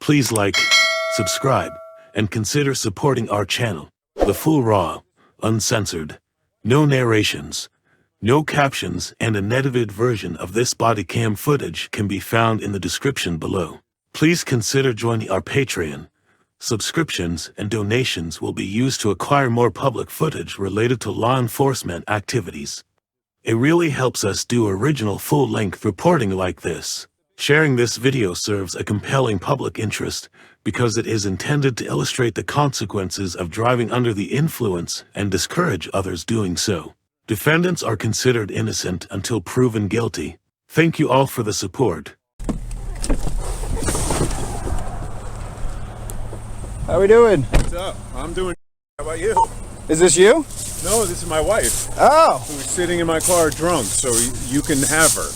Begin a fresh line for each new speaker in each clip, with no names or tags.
Please like, subscribe, and consider supporting our channel. The full raw, uncensored, no narrations, no captions, and an edited version of this body cam footage can be found in the description below. Please consider joining our Patreon. Subscriptions and donations will be used to acquire more public footage related to law enforcement activities. It really helps us do original full-length reporting like this. Sharing this video serves a compelling public interest because it is intended to illustrate the consequences of driving under the influence and discourage others doing so. Defendants are considered innocent until proven guilty. Thank you all for the support.
How we doing?
What's up? I'm doing. How about you?
Is this you?
No, this is my wife.
Oh.
Who's sitting in my car drunk, so you can have her.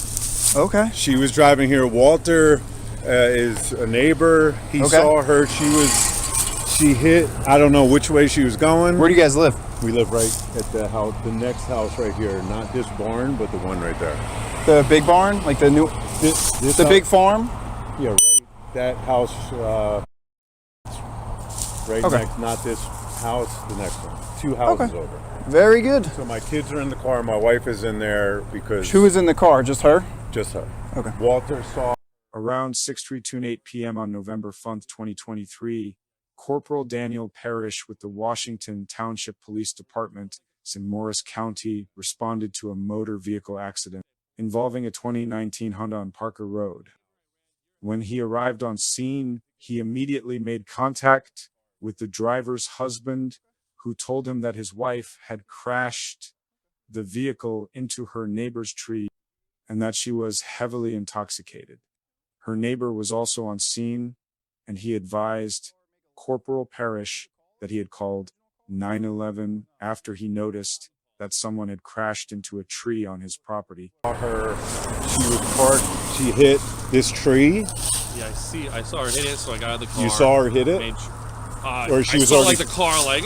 Okay.
She was driving here. Walter is a neighbor. He saw her. She hit. I don't know which way she was going.
Where do you guys live?
We live right at the house, the next house right here. Not this barn, but the one right there.
The big barn, like the new, the big farm.
Yeah, right. That house. Right next, not this house, the next one. 2 houses over.
Very good.
So my kids are in the car. My wife is in there because.
Who is in the car? Just her?
Just her.
Okay.
Walter saw.
Around 6:38 p.m. on November 5th, 2023, Corporal Daniel Parrish with the Washington Township Police Department in Morris County responded to a motor vehicle accident involving a 2019 Honda on Parker Road. When he arrived on scene, he immediately made contact with the driver's husband, who told him that his wife had crashed the vehicle into her neighbor's tree and that she was heavily intoxicated. Her neighbor was also on scene, and he advised Corporal Parrish that he had called 911 after he noticed that someone had crashed into a tree on his property.
She was parked, she hit this tree.
Yeah, I saw her hit it, so I got out of the car.
You saw her hit it?
Or she was already... like the car, like,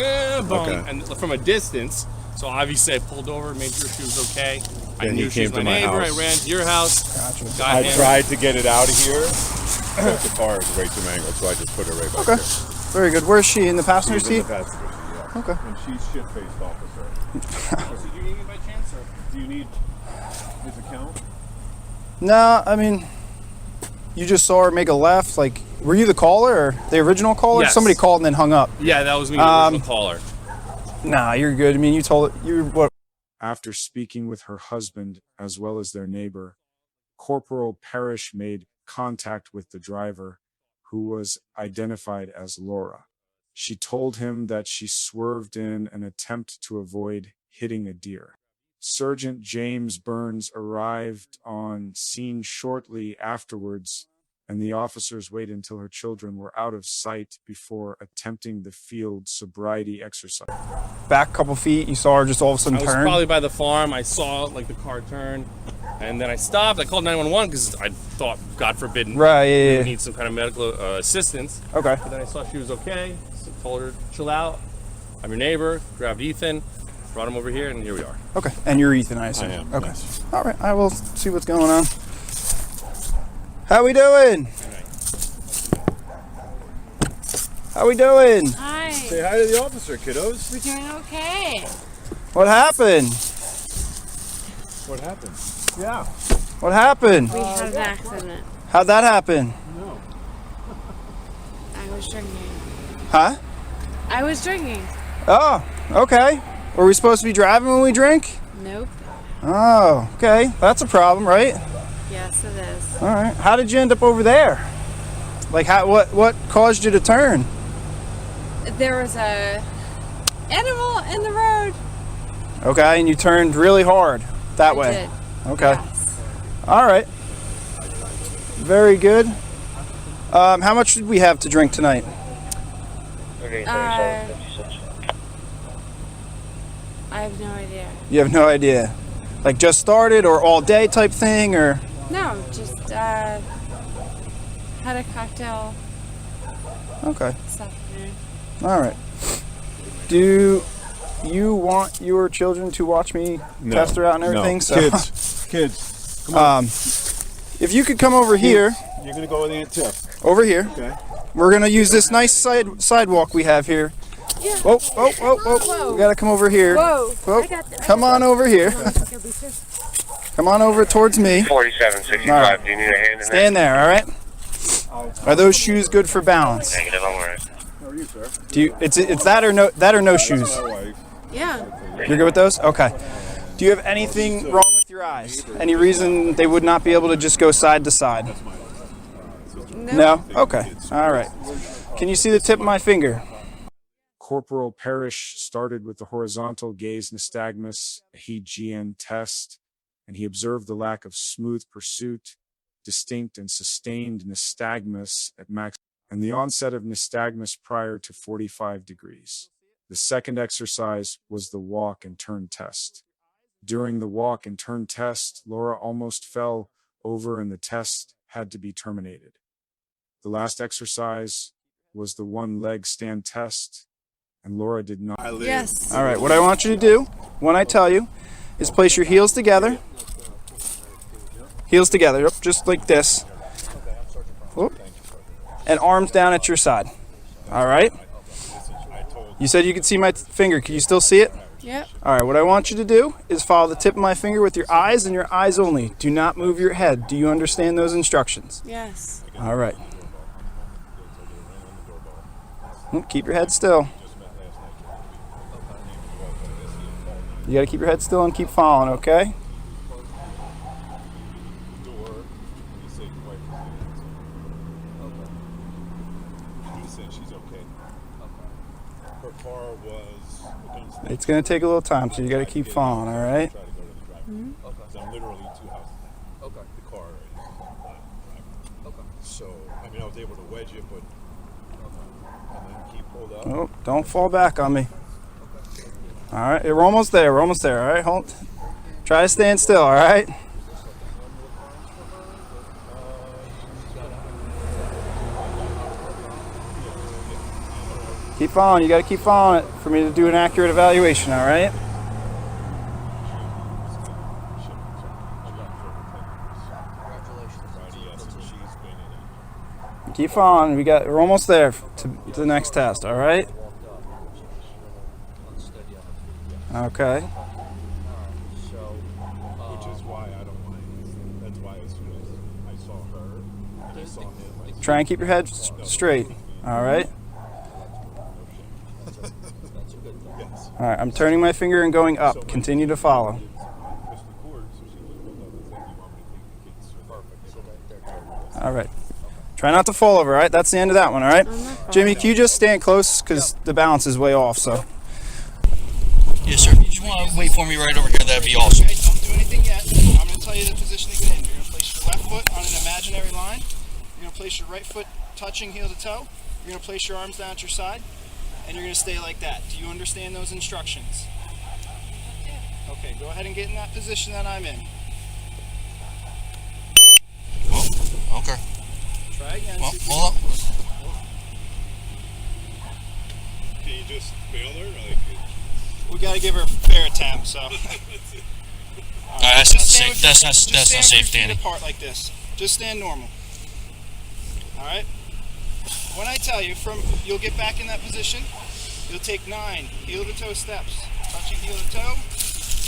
boom, and from a distance. So obviously I pulled over, made sure she was okay. I knew she was my neighbor. I ran to your house.
Gotcha.
I tried to get it out of here, but the car is way too mangled, so I just put her right back there.
Very good. Where's she? In the passenger seat?
In the passenger seat, yeah. Okay. And she's shit-faced officer.
So do you need me by chance, or
do you need his account?
No, I mean, you just saw her make a left. Like, were you the caller or the original caller?
Yes.
Somebody called and then hung up.
Yeah, that was me, the original caller.
Nah, you're good. I mean, you told it. You what?
After speaking with her husband as well as their neighbor, Corporal Parrish made contact with the driver, who was identified as Laura. She told him that she swerved in an attempt to avoid hitting a deer. Sergeant James Burns arrived on scene shortly afterwards, and the officers waited until her children were out of sight before attempting the field sobriety exercise.
Back a couple feet, you saw her just all of a sudden
I was
turn?
probably by the farm. I saw like the car turn, and then I stopped. I called 911 because I thought, God forbid,
right,
we need some kind of medical assistance.
Okay.
But then I saw she was okay, so told her, chill out. I'm your neighbor, grabbed Ethan, brought him over here, and here we are.
Okay, and you're Ethan, I assume?
I am,
Okay.
yes.
All right, I will see what's going on. How we doing? How we doing?
Hi.
Say hi to the officer, kiddos.
We're doing okay.
What happened?
What happened? Yeah.
What happened?
We had an accident.
How'd that happen?
No.
I was drinking.
Huh?
I was drinking.
Oh, okay. Were we supposed to be driving when we drink?
Nope.
Oh, okay. That's a problem, right?
Yes, it is.
All right. How did you end up over there? Like, what caused you to turn?
There was a animal in the road.
Okay, and you turned really hard that way.
Did.
Okay.
Yes.
All right. Very good. How much did we have to drink tonight?
I have no idea.
You have no idea. Like just started or all day type thing or?
No, just had a cocktail
Okay.
this afternoon.
All right. Do you want your children to watch me test her out and everything?
No.
So,
Kids, come on.
if you could come over here.
You're gonna go with Aunt Tiff.
Over here.
Okay.
We're gonna use this nice sidewalk we have here.
Yeah.
Whoa, whoa, whoa, whoa. We gotta come over here.
Whoa.
Whoa. Come on over here. Come on over towards me.
4765.
All right.
Do you need a hand in that?
Stand there, all right? Are those shoes good for balance?
Negative, I'm alright.
How are you, sir?
Do you? It's that or no shoes?
My wife.
Yeah.
You're good with those? Okay. Do you have anything wrong with your eyes? Any reason they would not be able to just go side to side? No? Okay. All right. Can you see the tip of my finger?
Corporal Parrish started with the horizontal gaze nystagmus, a HGN test, and he observed the lack of smooth pursuit, distinct and sustained nystagmus at max, and the onset of nystagmus prior to 45 degrees. The second exercise was the walk and turn test. During the walk and turn test, Laura almost fell over and the test had to be terminated. The last exercise was the one-leg stand test, and Laura did not.
Yes.
All right. What I want you to do, when I tell you, is place your heels together. Heels together, yep, just like this. Whoop. And arms down at your side. All right. You said you could see my finger. Can you still see it?
Yep.
All right. What I want you to do is follow the tip of my finger with your eyes and your eyes only. Do not move your head. Do you understand those instructions?
Yes.
All right. Keep your head still. You got to keep your head still and keep following, okay? It's going to take a little time, so you got to keep following, all right?
I'm literally 2 houses down. Okay. The car is not driving. Okay. So, I mean, I was able to wedge it, but and then keep pulled up.
Oh, don't fall back on me. All right, we're almost there. We're almost there. All right, hold. Try to stand still. All right. Keep following. You got to keep following it for me to do an accurate evaluation. All right. Keep following. We're almost there to the next test. All right. Okay.
Which is why I don't mind. That's why as soon as I saw her and I saw him,
Try and keep your head straight. All right. All right. I'm turning my finger and going up. Continue to follow. All right. Try not to fall over. All right. That's the end of that one. All right. Jimmy, can you just stand close because the balance is way off. So.
Yes, sir. If you just want to wait for me right over here, that'd be awesome.
Okay, don't do anything yet. I'm going to tell you the position to get in. You're going to place your left foot on an imaginary line. You're going to place your right foot touching heel to toe. You're going to place your arms down at your side. And you're going to stay like that. Do you understand those instructions? Okay, go ahead and get in that position that I'm in.
Oh, okay.
Try again.
Well, hold up.
can you just bail her? Like,
We got to give her a fair attempt, so.
That's not safe. That's not
Just stand
safe,
with your
Danny.
feet apart like this. Just stand normal. All right. When I tell you, you'll get back in that position. You'll take 9 heel to toe steps, touching heel to toe,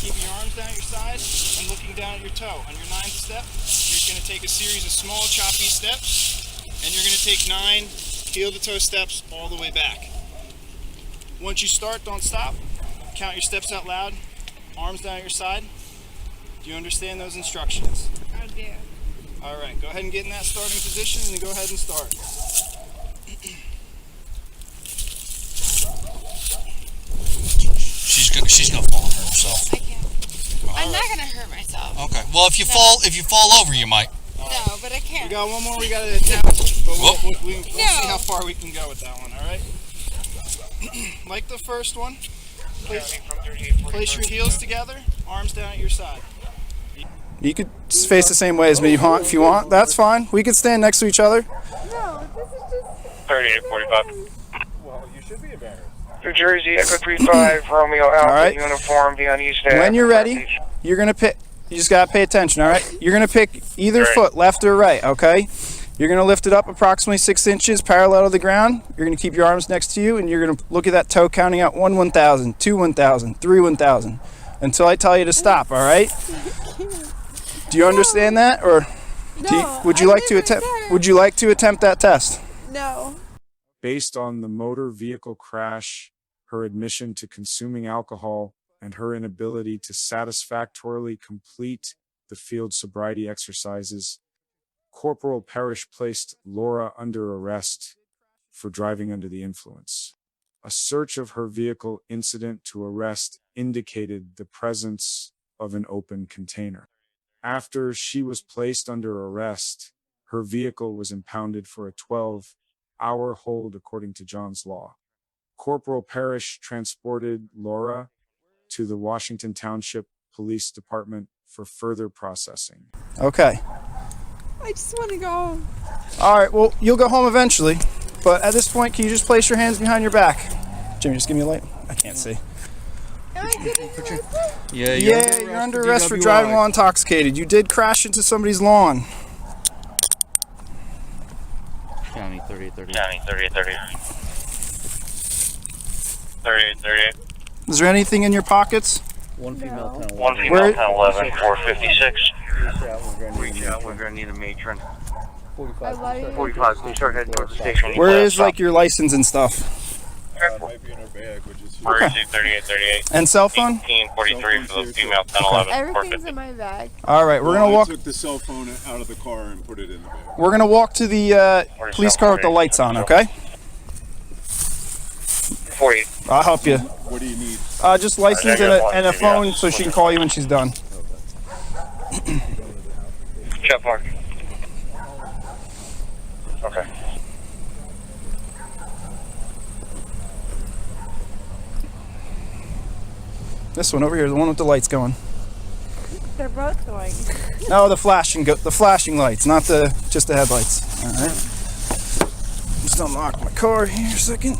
keeping your arms down at your side and looking down at your toe. On your 9th step, you're going to take a series of small choppy steps, and you're going to take 9 heel to toe steps all the way back. Once you start, don't stop. Count your steps out loud. Arms down at your side. Do you understand those instructions?
I do.
All right, go ahead and get in that starting position and then go ahead and start.
She's gonna fall on herself.
I can't. I'm not gonna hurt myself.
Okay. Well, if you fall over, you might.
No, but I
We
can't.
got one more we got to attempt, but we'll
No.
see how far we can go with that one, all right? Like the first one, place your heels together, arms down at your side. You could face the same way as me if you want. That's fine. We could stand next to each other.
No, this is just.
3845.
well, you should be embarrassed.
New Jersey, Echo 35, Romeo Alpha,
right.
uniform, be on East Ave.
When you're ready, you're going to pick. You just got to pay attention, all right? You're going to pick either
Right.
foot, left or right, okay? You're going to lift it up approximately 6 inches parallel to the ground. You're going to keep your arms next to you, and you're going to look at that toe, counting out 1 1,000, 2 1,000, 3 1,000, until I tell you to stop, all right? Do you understand that? Or would you like to attempt that test?
No.
Based on the motor vehicle crash, her admission to consuming alcohol, and her inability to satisfactorily complete the field sobriety exercises, Corporal Parrish placed Laura under arrest for driving under the influence. A search of her vehicle incident to arrest indicated the presence of an open container. After she was placed under arrest, her vehicle was impounded for a 12-hour hold according to John's Law. Corporal Parrish transported Laura to the Washington Township Police Department for further processing.
Okay.
I just want to go home.
All right, well, you'll go home eventually, but at this point, can you just place your hands behind your back? Jimmy, just give me a light. I can't see.
Am I getting arrested?
Yeah,
You're under arrest for driving while intoxicated. You did crash into somebody's lawn.
County 3838.
County 3838. 3838.
Is there anything in your pockets?
One female, 10
One
11.
female, 10 11, 456.
We're gonna need a matron.
I like
45, can you start heading towards the station?
Where is like your license and stuff?
It might be in her bag, which is
Where is 3838?
And cell phone?
1843 for the female, 10 11,
everything's
450.
in my bag.
All right, we're gonna
I
walk.
took the cell phone out of the car and put it in the bag.
We're gonna walk to the police car with the lights on. Okay?
40.
I'll help you.
What do you need?
Just license and a phone so she can call you when she's done.
Check mark. Okay.
This one over here, the one with the lights going.
They're both going.
No, the flashing lights, not just the headlights. All right. Just unlock my car here a second.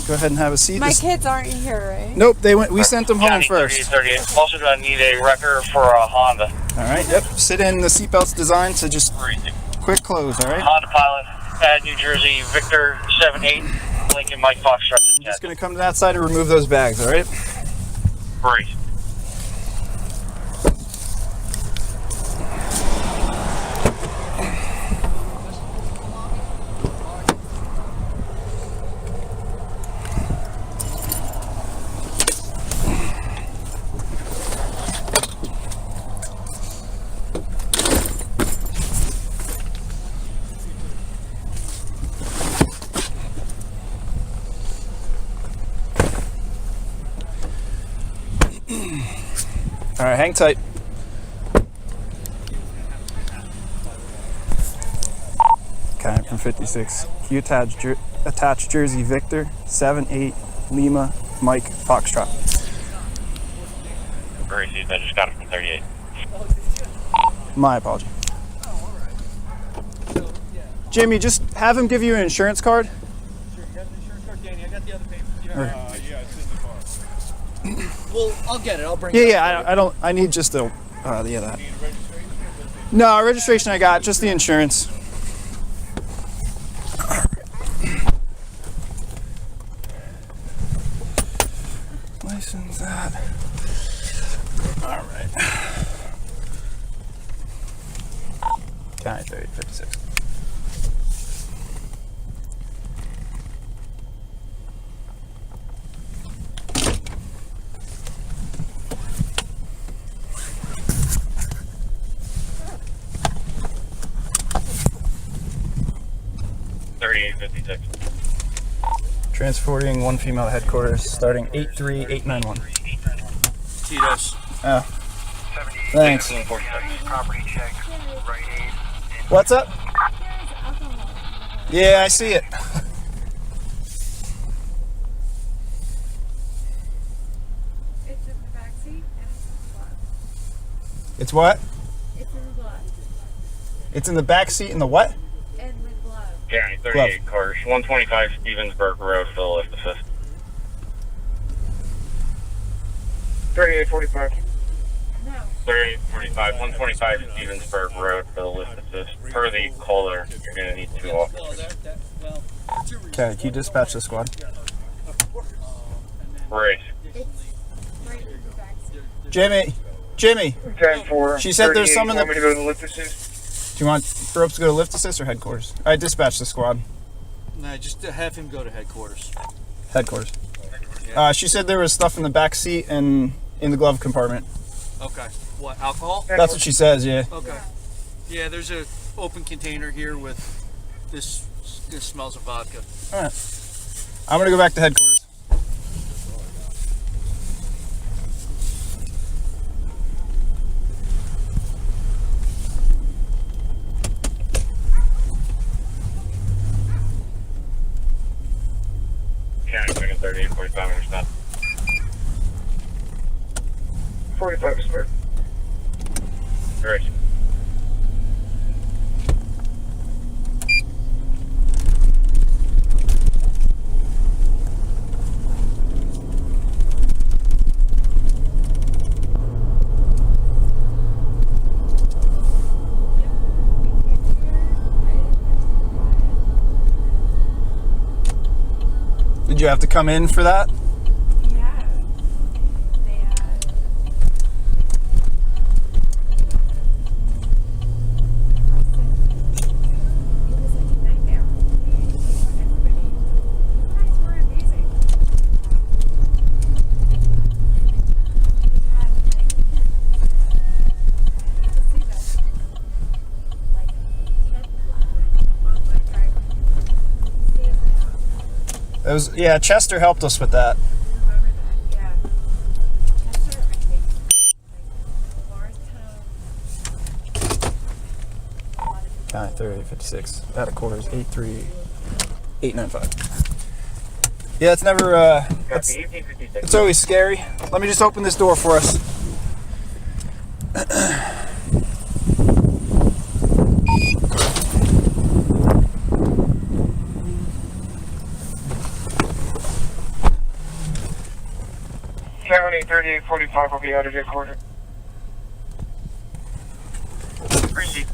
Go ahead and have a seat.
My kids aren't here, right?
Nope, they went. We sent them home
County
first.
3838. Also gonna need a wrecker for a Honda.
All right. Yep. Sit in. The seatbelt's designed to just quick close. All right.
Honda Pilot, New Jersey, Victor 78, Lincoln Mike Foxtrot.
I'm just gonna come to that side and remove those bags. All right.
Great.
All right. Hang tight. Okay, from 56. You attach Jersey Victor 78 Lima Mike Foxtrot.
Great, I just got it from 38.
My apology. Jimmy, just have him give you an insurance card.
Sure, you have the insurance card, Danny. I got the other paper.
Yeah, it's in the car.
Well, I'll get it. I'll bring
Yeah, I don't. I need just the that. No, registration I got. Just the insurance. License that. All right. County 3056. Transporting one female headquarters, starting 83891.
Tito's.
Oh. Thanks. What's up? Yeah, I see it.
It's in the back seat and it's in the glove.
It's what?
It's in the glove.
It's in the back seat in the what?
And the glove.
County 38 cars, 125 Stevensburg Road, Philadelphia. 3845.
No.
3845, 125 Stevensburg Road for the lift assist. Per the caller, you're going to need 2 officers.
Okay, can you dispatch the squad?
Great.
Jimmy!
10-4.
She said there's some in the...
Want me to go to the lift assist?
Do you want ropes to go to lift assist or headquarters? Alright, dispatch the squad.
No, just to have him go to headquarters.
Headquarters. She said there was stuff in the back seat and in the glove compartment.
Okay. What, alcohol?
That's what she says, yeah.
Okay. Yeah, there's a open container here with this smells of vodka.
Alright. I'm gonna go back to headquarters.
County, second 3845, understand. 45 square. Great.
Did you have to come in for that?
Yeah. They, it was like a nightmare. Everybody, you guys were amazing. We had, like, to see that. Like, 10 black on my driver.
It was, yeah, Chester helped us with that.
Remember that, yeah. Chester, I think, like, Lawrencetown.
County 3856. At a quarters 83895. Yeah, it's never
Copy, 1856.
it's always scary. Let me just open this door for us.
County 3845 will be out of headquarters. Crazy.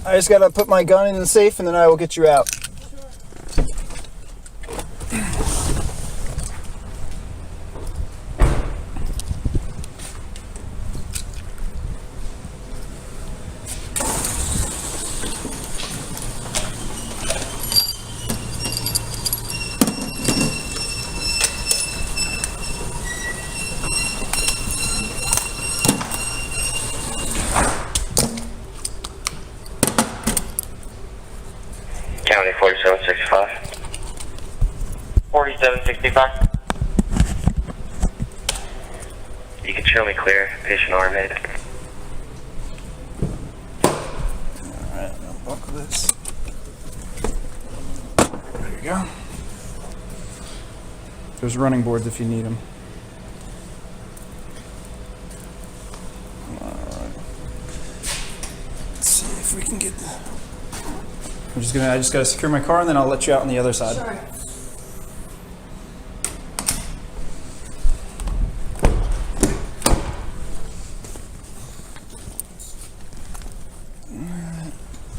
I just gotta put my gun in the safe and then I will get you out.
County 4765. 4765. You can show me clear. Patient arm hit.
Alright, I'll buckle this. There you go. There's running boards if you need them. Alright. Let's see if we can get the... I just gotta secure my car and then I'll let you out on the other side.
Sure.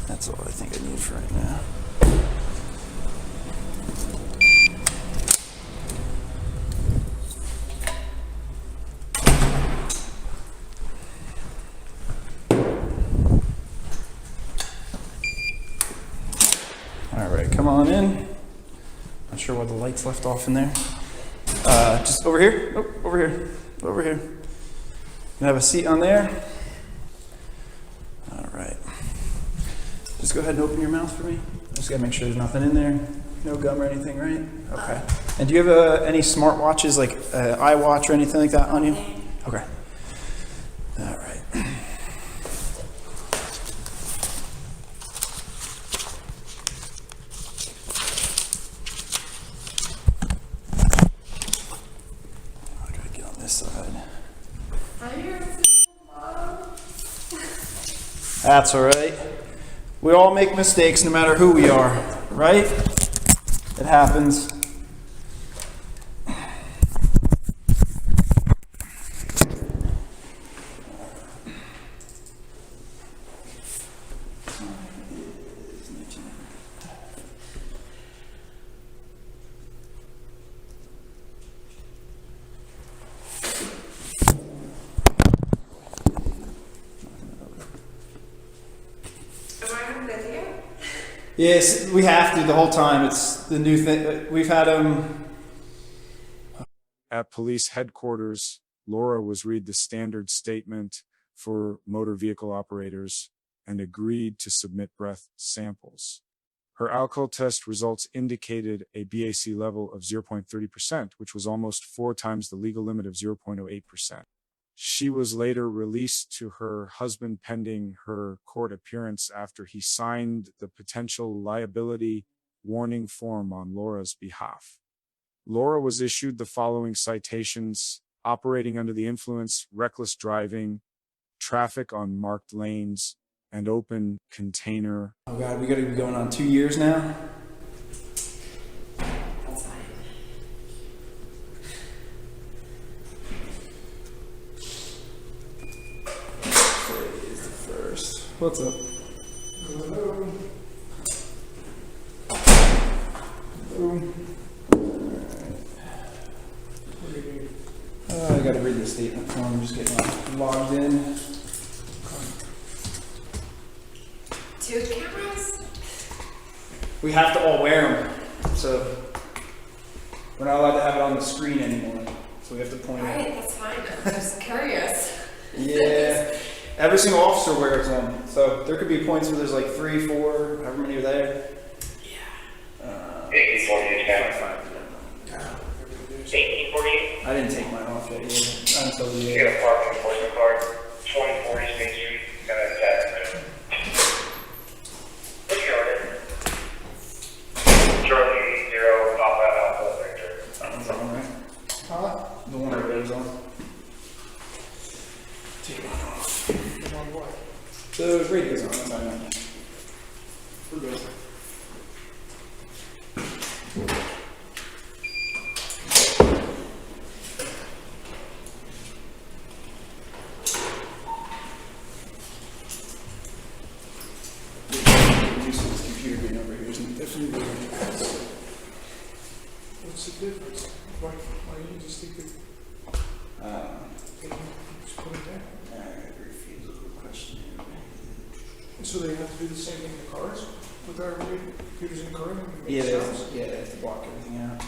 That's all I think I need for right now. All right, come on in. Not sure why the lights left off in there. Just over here. Oh, over here. Over here. You have a seat on there. All right. Just go ahead and open your mouth for me. Just gotta make sure there's nothing in there. No gum or anything, right? Okay. And do you have any smart watches, like iWatch or anything like that on you? Okay. All right. How do I get on this side?
Are you Mom?
That's all right. We all make mistakes no matter who we are, right? It happens. Yes, we have to the whole time. It's the new thing. We've had
At police headquarters, Laura was read the standard statement for motor vehicle operators and agreed to submit breath samples. Her alcohol test results indicated a BAC level of 0.30%, which was almost 4 times the legal limit of 0.08%. She was later released to her husband pending her court appearance after he signed the potential liability warning form on Laura's behalf. Laura was issued the following citations: operating under the influence, reckless driving, traffic on marked lanes, and open container.
oh god, we gotta be going on 2 years now.
That's fine.
Today is the first. What's up? Hello. Hello. I gotta read the statement form. I'm just getting logged in.
2 cameras?
We have to all wear them, so we're not allowed to have it on the screen anymore. So we have to point it.
Alright, that's fine. I'm just curious.
Yeah, every single officer wears them. So there could be points where there's like 3, 4, however many are there.
Yeah.
1848.
5.
1848.
I didn't take mine off yet either until the.
You got a parking enforcement card. 2040 State Street. Got a tag. What's your order? Charlie 0 Papa Alpha Victor.
That one's on, right? The one right there's on. Take mine off. On what? The radio's on. That's what I meant. We're good.
What's the difference? Why don't you just take it? Just put it down.
Refuse a question.
So they have to do the same thing in the cars with our computers in the car?
Yeah, they have to block everything out.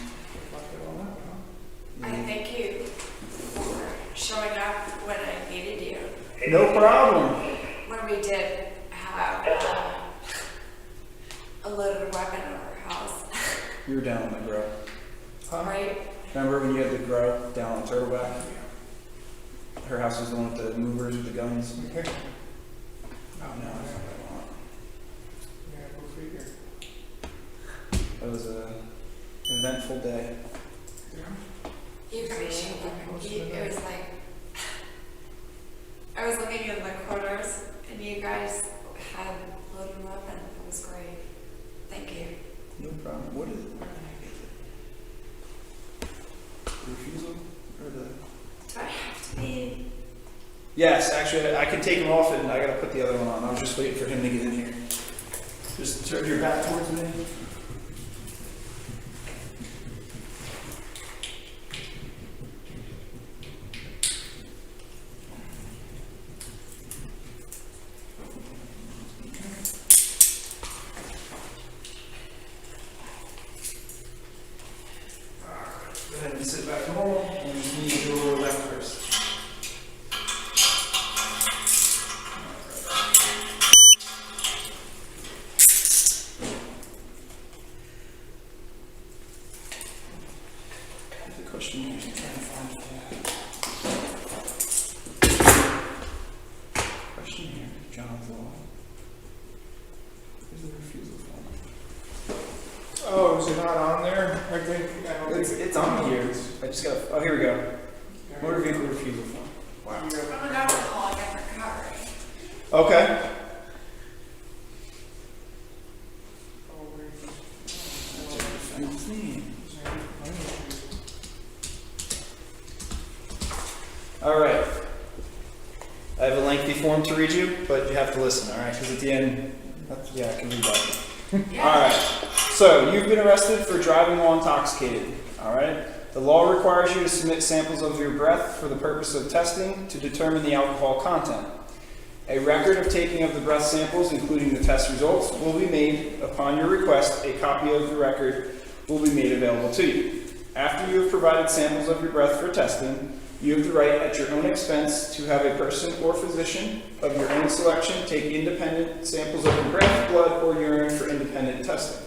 Lock it all out, huh?
I thank you for showing up when I needed you.
No problem.
When we did have a loaded weapon in our house.
You were down on the grow.
Right?
Remember when you had the grow down on Turtleback? Her house was the one with the movers with the guns.
Okay.
Oh no, that's not what I want.
Yeah, go figure.
That was a eventful day.
You guys showed up. It was like, I was looking in the corners and you guys had loaded weapon. It was great. Thank you.
No problem. What is it? Where did I get it? The refusal or the?
Do I have to be?
Yes, actually, I can take him off and I gotta put the other one on. I was just waiting for him to get in here. Just turn your back towards me. Go ahead and sit back normal and you need to go left first. The question here is trying to find the question here, John's law. Is the refusal form?
Oh, is it not on there? I think, I don't think.
It's on here. I just got. Oh, here we go. Motor vehicle refusal form.
Wow.
I'm an alcoholic. I forgot.
Okay. going to read you, but you have to listen, all right? Because at the end, yeah, I can read that. All right. So you've been arrested for driving while intoxicated, all right? The law requires you to submit samples of your breath for the purpose of testing to determine the alcohol content. A record of taking of the breath samples, including the test results, will be made. Upon your request, a copy of the record will be made available to you. After you have provided samples of your breath for testing, you have the right at your own expense to have a person or physician of your own selection take independent samples of your breath, blood, or urine for independent testing.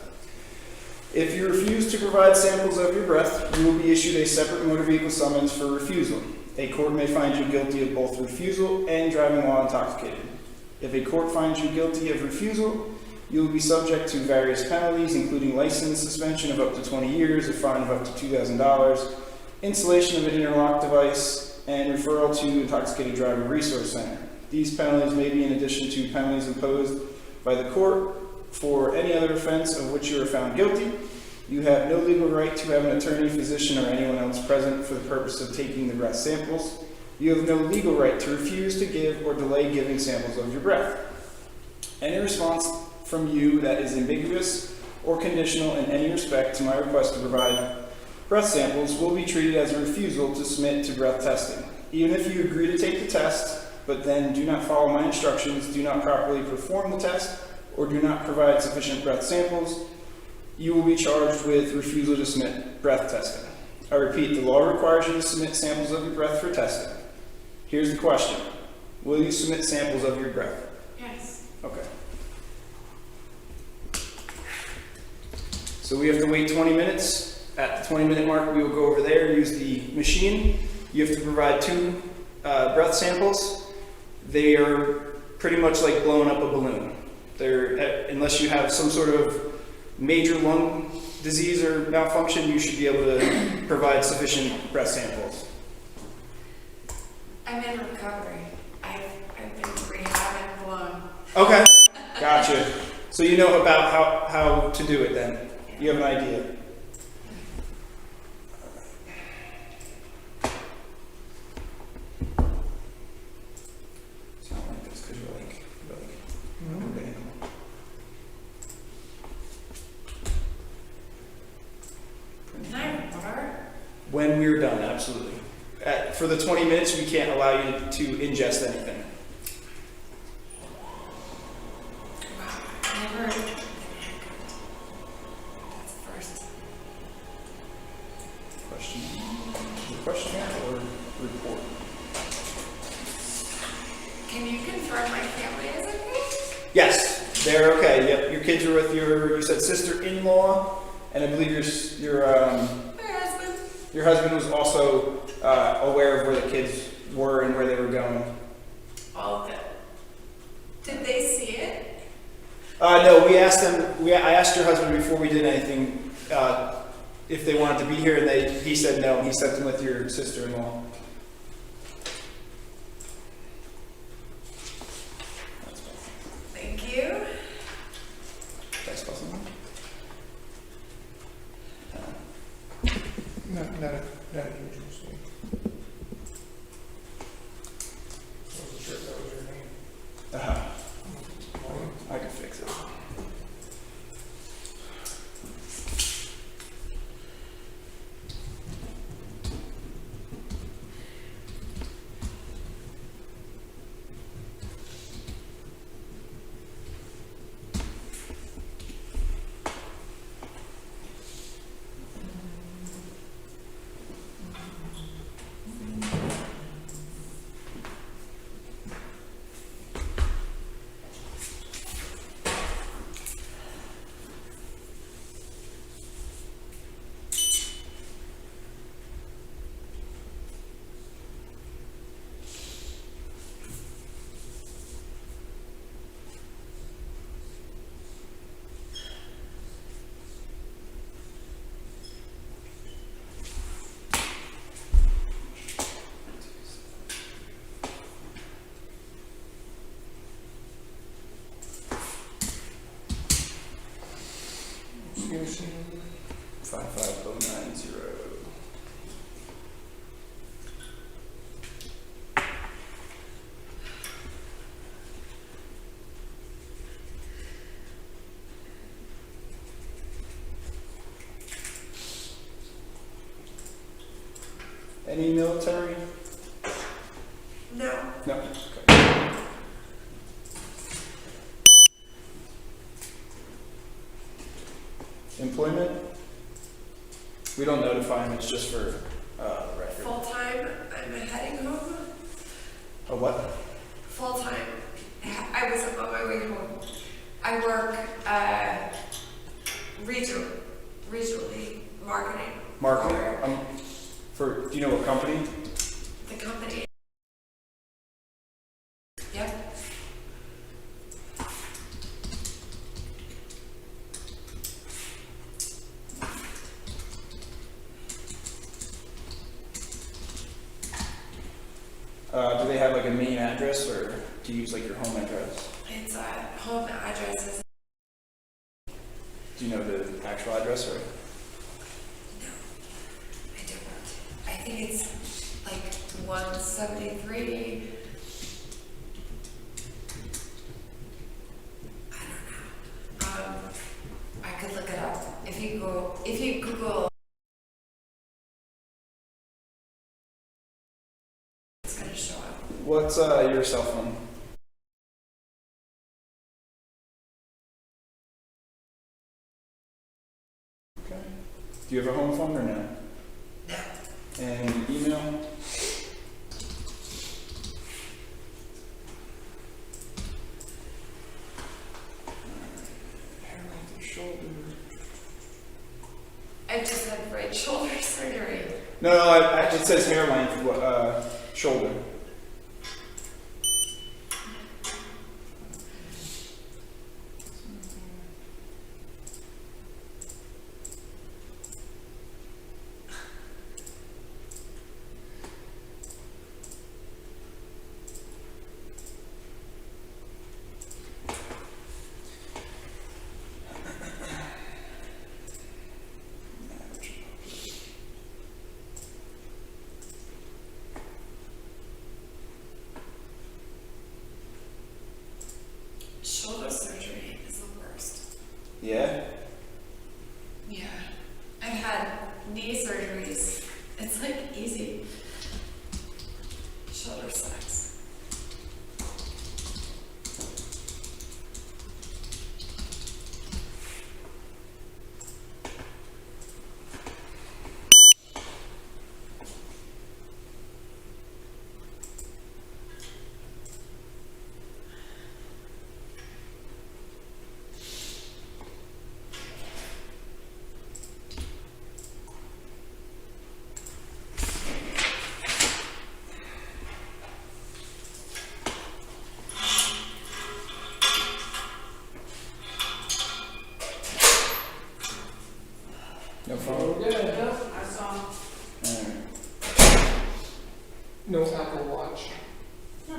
If you refuse to provide samples of your breath, you will be issued a separate motor vehicle summons for refusal. A court may find you guilty of both refusal and driving while intoxicated. If a court finds you guilty of refusal, you will be subject to various penalties, including license suspension of up to 20 years, a fine of up to $2,000, installation of an interlock device, and referral to Intoxicated Driver Resource Center. These penalties may be in addition to penalties imposed by the court for any other offense of which you are found guilty. You have no legal right to have an attorney, physician, or anyone else present for the purpose of taking the breath samples. You have no legal right to refuse to give or delay giving samples of your breath. Any response from you that is ambiguous or conditional in any respect to my request to provide breath samples will be treated as a refusal to submit to breath testing. Even if you agree to take the test, but then do not follow my instructions, do not properly perform the test, or do not provide sufficient breath samples, you will be charged with refusal to submit breath testing. I repeat, the law requires you to submit samples of your breath for testing. Here's the question. Will you submit samples of your breath?
Yes.
Okay. So we have to wait 20 minutes. At the 20-minute mark, we will go over there, use the machine. You have to provide 2 breath samples. They are pretty much like blowing up a balloon. Unless you have some sort of major lung disease or malfunction, you should be able to provide sufficient breath samples.
I'm in recovery. I've been rehabbing lung.
Okay, gotcha. So you know about how to do it then. You have an idea. Sound like this because you're like when we're done, absolutely. For the 20 minutes, we can't allow you to ingest anything.
Never. That's the first.
Questionnaire or report?
Can you confirm my family is okay?
Yes, they're okay. Yep, your kids are with you said sister-in-law, and I believe your husband was also aware of where the kids were and where they were going.
All good. Did they see it?
No, we asked them. I asked your husband before we did anything if they wanted to be here, and he said no. He sent them with your sister-in-law.
Thank you.
Text button.
Not a huge mistake. Wasn't sure if that was your name.
I can fix it. Excuse me. 55090. Any military?
No.
No. Okay. Employment? We don't notify them, it's just for record.
Full-time, I'm heading home.
A what?
Full-time. I was on my way home. I work regionally marketing.
Marketing? For, do you know what company?
The company. Yep.
Do they have like a main address, or do you use like your home address?
It's home address is
Do you know the actual address, or?
no. I don't. I think it's like 173. I don't know. I could look it up. If you Google, it's gonna show up.
What's your cell phone? Okay. Do you have a home phone or no?
No.
And email?
I just had right shoulder surgery.
No, it says hair length, shoulder.
Shoulder surgery is the worst.
Yeah?
Yeah. I've had knee surgeries. It's like easy. Shoulder sucks.
No phone?
I saw.
Alright.
No Apple Watch.
I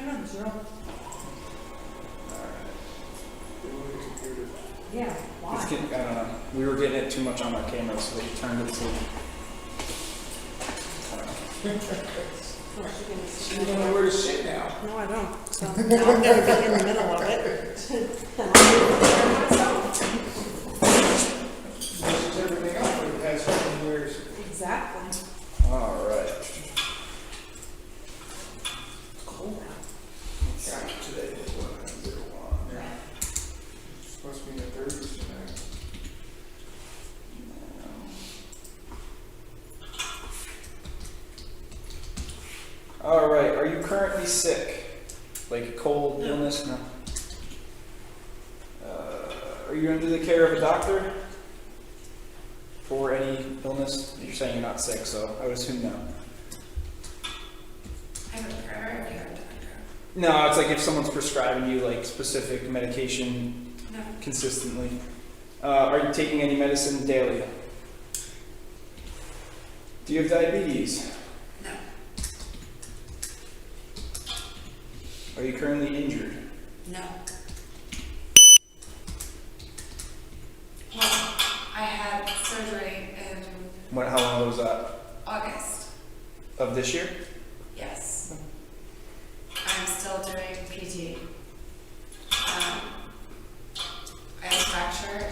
know, zero. Yeah,
It's getting, I don't know. We were getting it too much on our camera, so they turned it to. I don't know.
You don't know where to sit now.
No, I don't. So I'll never be in the middle of it.
This is everything out for the past 20 years.
Exactly.
Alright.
Cold out.
Today is what, 01.
Yeah. It's supposed to be in the 30s tonight.
Alright, are you currently sick? Like a cold, illness? No. Are you under the care of a doctor? For any illness? You're saying you're not sick, so I would assume no.
I have a primary care doctor.
No, it's like if someone's prescribing you like specific medication
No.
consistently. Are you taking any medicine daily? Do you have diabetes?
No.
Are you currently injured?
No. Well, I had surgery in
How long was that?
August.
Of this year?
Yes. I'm still doing PT. I had a fracture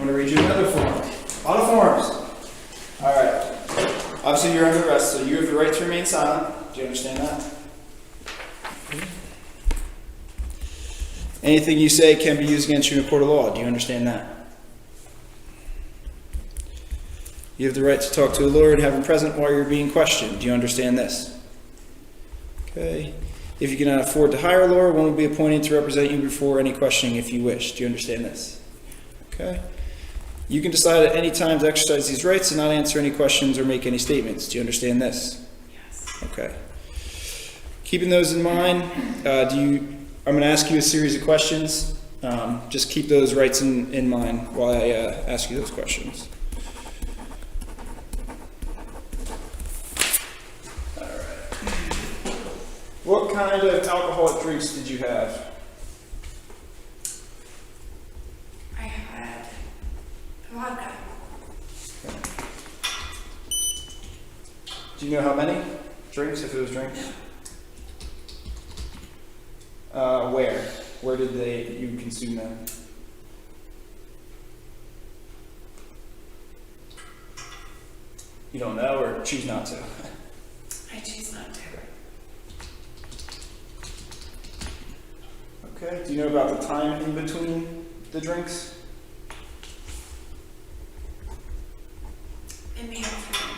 I'm gonna read you another form. A lot of forms. All right. Obviously, you're under arrest, so you have the right to remain silent. Do you understand that? Anything you say can be used against you in a court of law. Do you understand that? You have the right to talk to a lawyer and have him present while you're being questioned. Do you understand this? Okay. If you cannot afford to hire a lawyer, one will be appointed to represent you before any questioning if you wish. Do you understand this? Okay. You can decide at any time to exercise these rights and not answer any questions or make any statements. Do you understand this?
Yes.
Okay. Keeping those in mind, I'm going to ask you a series of questions. Just keep those rights in mind while I ask you those questions. All right. What kind of alcoholic drinks did you have?
I had vodka.
Do you know how many drinks, if it was drinks? Where? Where did you consume them? You don't know or choose not to?
I choose not to.
Okay. Do you know about the time in between the drinks?
In the afternoon.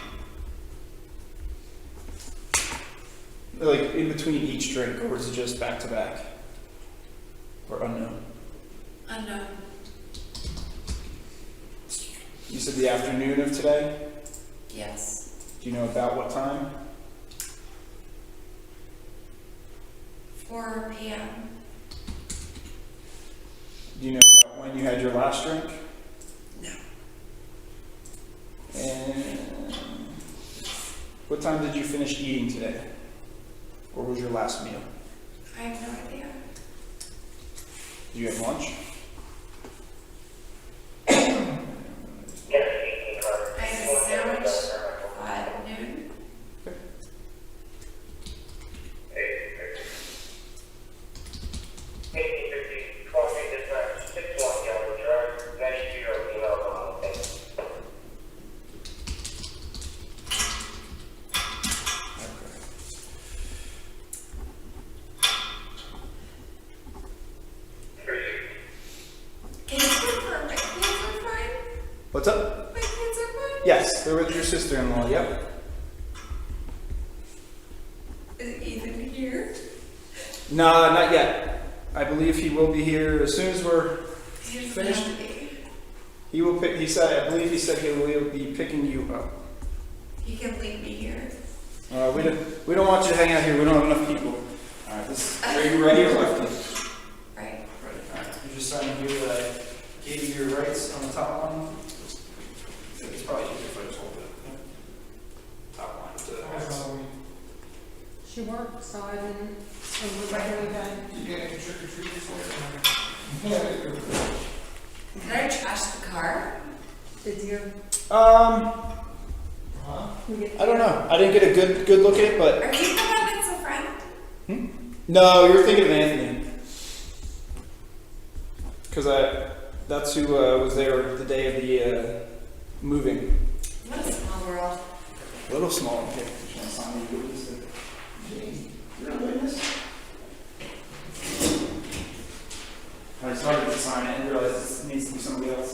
Like in between each drink, or is it just back to back? Or unknown?
Unknown.
You said the afternoon of today?
Yes.
Do you know about what time?
4 p.m.
Do you know about when you had your last drink?
No.
And what time did you finish eating today? Or was your last meal?
I have no idea.
Did you have lunch?
I had a sandwich at noon. Can you confirm my kids are fine?
What's up?
My kids are fine?
Yes, they're with your sister-in-law, yep.
Is Ethan here?
No, not yet. I believe he will be here as soon as we're
He doesn't
finished.
have to be.
He will pick, I believe he said he will be picking you up.
He can leave me here.
We don't want you to hang out here, we don't have enough people. Alright, are you ready or lefty?
Right.
Alright, you just sign here that I gave you your rights on the top line. It's probably easier if I just hold it. Top line to the
She worked, so I didn't, so we're regularly done.
You get any trick or treaters
Did I trash the car?
Did you?
I don't know. I didn't get a good look at it, but
Are you the one that's a friend?
no, you're thinking of Anthony. Because that's who was there the day of the moving.
What a small world.
A little small. Okay. You're a witness? I started to sign it and realized this needs to be somebody else.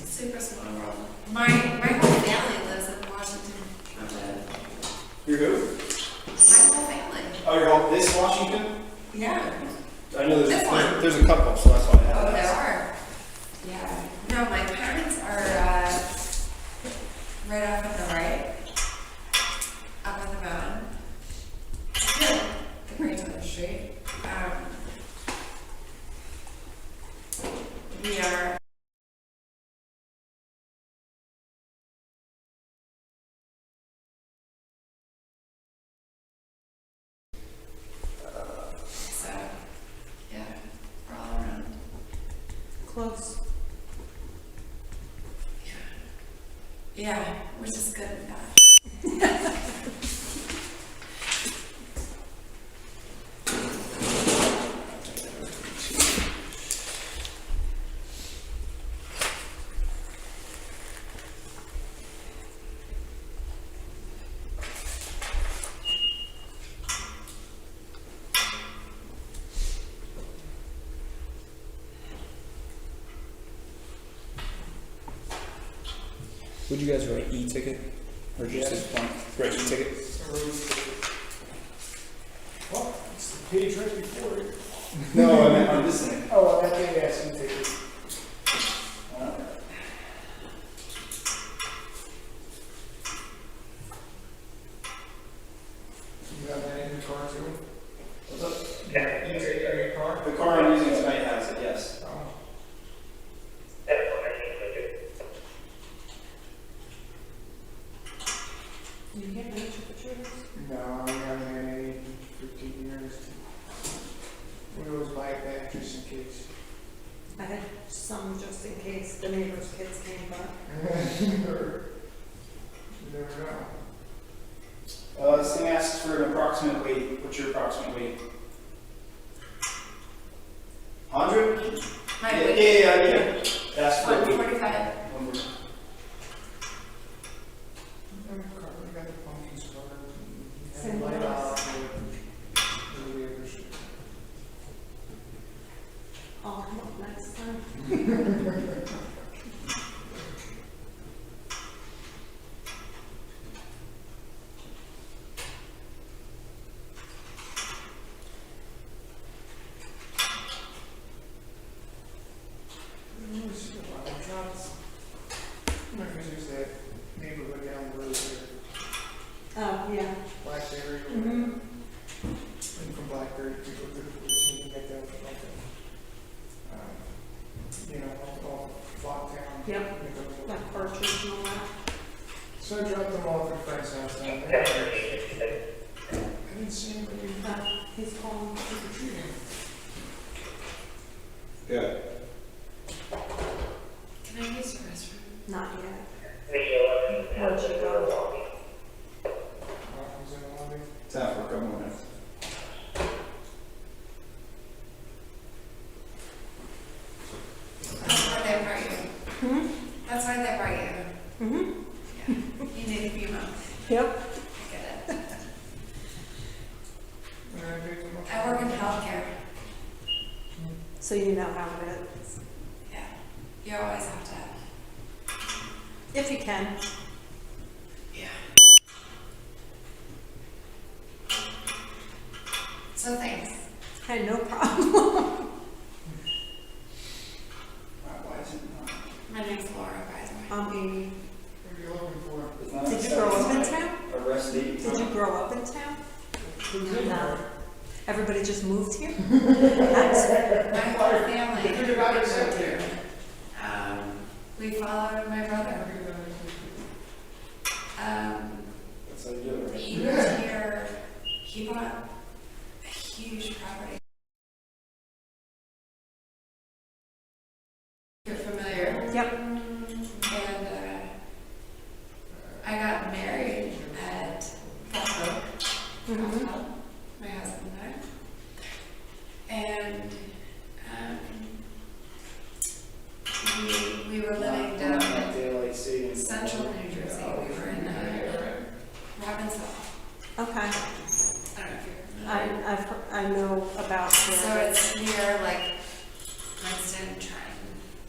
Super small world. My whole family lives in Washington Township.
You're who?
My whole family.
Oh, you're all this Washington?
Yeah.
I know
This one.
there's a couple, so that's why I had
Oh,
to
there
ask.
are. Yeah. No, my parents are right off on the right, up on the mountain. Right on the street. We are. So, yeah, we're all around.
Close.
Yeah, which is good and bad.
Would you guys write e-ticket? Or just write e-ticket?
Well, it's the page right before it.
No, I meant on this thing.
Oh, that thing, yes, you take it. You have that in the car too?
What's up?
Yeah. You take it in your car?
The car I'm using tonight has it, yes.
Oh.
You get any trick-or-treaters?
No, we haven't had any in 15 years. We always buy it back just in case.
I had some just in case the neighbor's kids came by.
You never know.
This thing asks for an approximate weight. What's your approximate weight? 100?
My
Yeah,
weight,
yeah. That's for a weight.
145.
We got the pumpkin starter.
Same
And light
with
off.
us.
Really appreciate it.
I'll come up next time.
There's that neighborhood down the road here,
Oh, yeah.
Blackberry.
Mm-hmm.
And from Blackberry to go to the police, you can get that like you know, all Lockdown.
Yep. Like Partridge and all that.
So I dropped them off at a friend's house down there. I didn't see anybody
He's calling.
trick-or-treating.
Good.
Can I use the restroom?
Not yet. Where'd you go?
Was in the lobby.
Time for a couple more minutes.
That's why they brought you. That's why they brought you.
Mm-hmm.
Yeah. You need a few months.
Yep.
I get it.
And I picked them up.
I work in healthcare.
So you know how it is.
Yeah. You always have to.
If you can.
Yeah. So thanks.
Hey, no problem.
Why is it not?
My name's Laura, by the way.
I'm Amy.
What are you looking for?
It's not
Did you grow up in town?
Arrest date.
Did you grow up in town?
Who's in
No.
there?
Everybody just moved here? Nice.
My whole family.
Figured it out yourself here.
We followed my brother.
That's how you do it, right?
He was here. He bought a huge property. You're familiar.
Yep.
And I got married at Buffalo, my husband and I. And we were living down in
Daylight savings.
central New Jersey. We were in Robbinsville.
Okay.
I don't know if you're familiar.
I know about
So
it.
it's near like Princeton, Trenton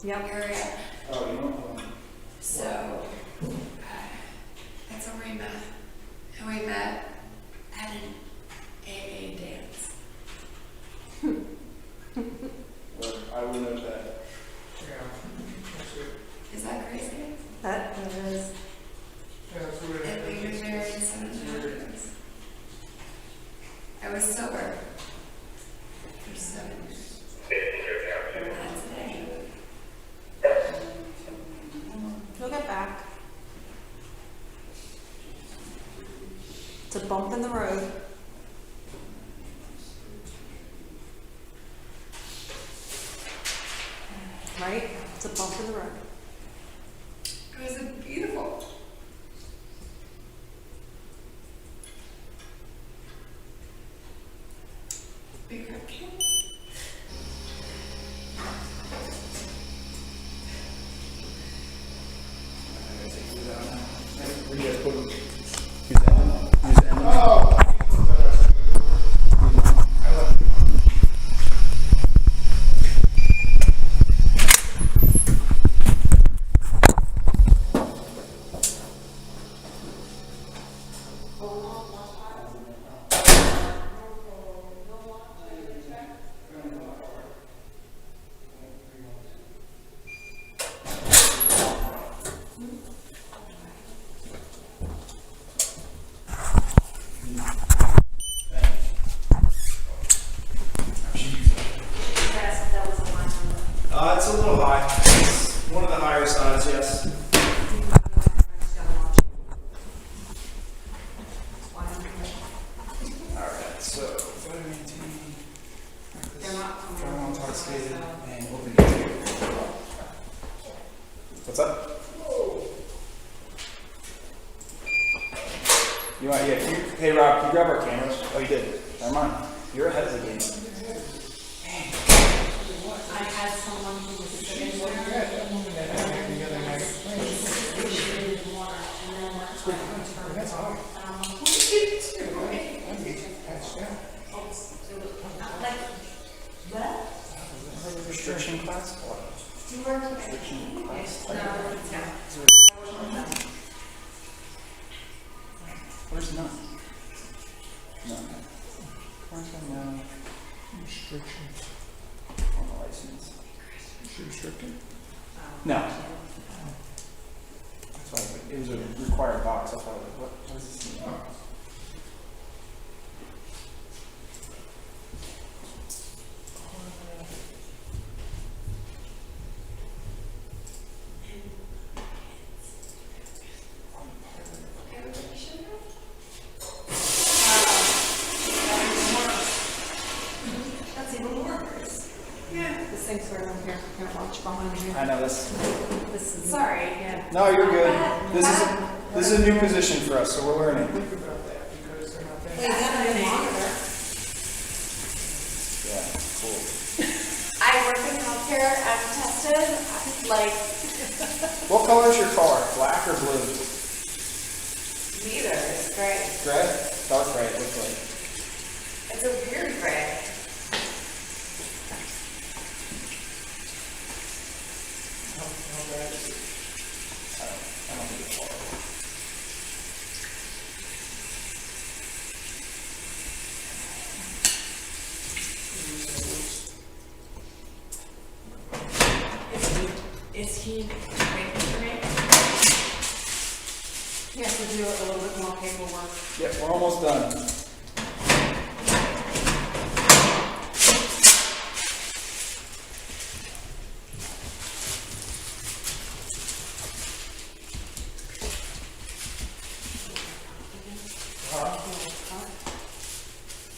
Yep.
area.
Oh, you know?
So that's where we met. And we met at an AA dance.
Well, I will note that.
Yeah. That's it.
Is that crazy?
That is.
Yeah, that's what it
And we were
is.
married 7.5 years. I was sober for 7 years. Not today.
We'll get back. It's a bump in the road. Right? It's a bump in the road.
It was a beautiful. Big red kids.
Where do you guys put them? Use the end. Use the end.
Oh! You want, yeah, hey Rob, can you grab our cameras? Oh, you did. Never mind. You're ahead of the game.
I had someone who was sitting there. She needed water, and then that's why I turned
That's all. Restriction class?
Do you work with
Restriction class?
No, no.
Where's none? No. Where's no restrictions on the license? Is she restricted? No. That's why it was a required box. I thought, what is this?
That's even worse. Yeah.
This thing's right over here. I can't watch behind you.
I know this.
This is.
Sorry.
Yeah.
No, you're good. This is a new position for us, so we're learning.
Well, you got a new monitor.
Yeah, cool.
I work in healthcare. I'm tested. Like,
What color is your car? Black or blue?
neither. It's gray.
Gray? Dark gray, it looks like.
It's a weird gray.
How bad is it? I don't think it's horrible.
Is he waiting for me?
You have to do a little bit more paperwork.
Yep, we're almost done.